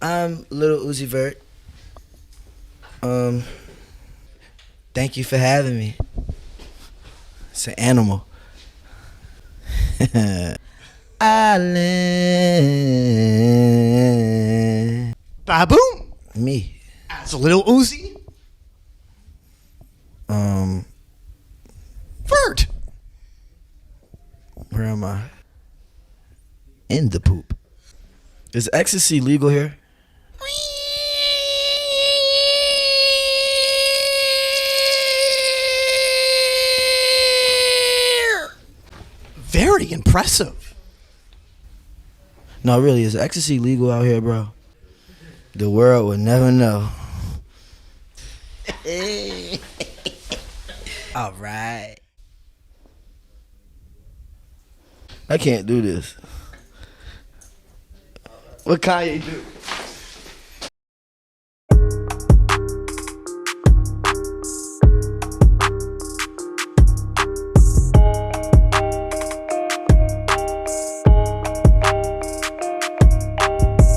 I'm Lil Uzi Vert. Thank you for having me. It's an animal. Island. Baboom. Me. As Lil Uzi Vert. Where am I? In the poop. Is ecstasy legal here? Very impressive. No, really, is ecstasy legal out here, bro? The world would never know. All right. I can't do this. What Kanye do?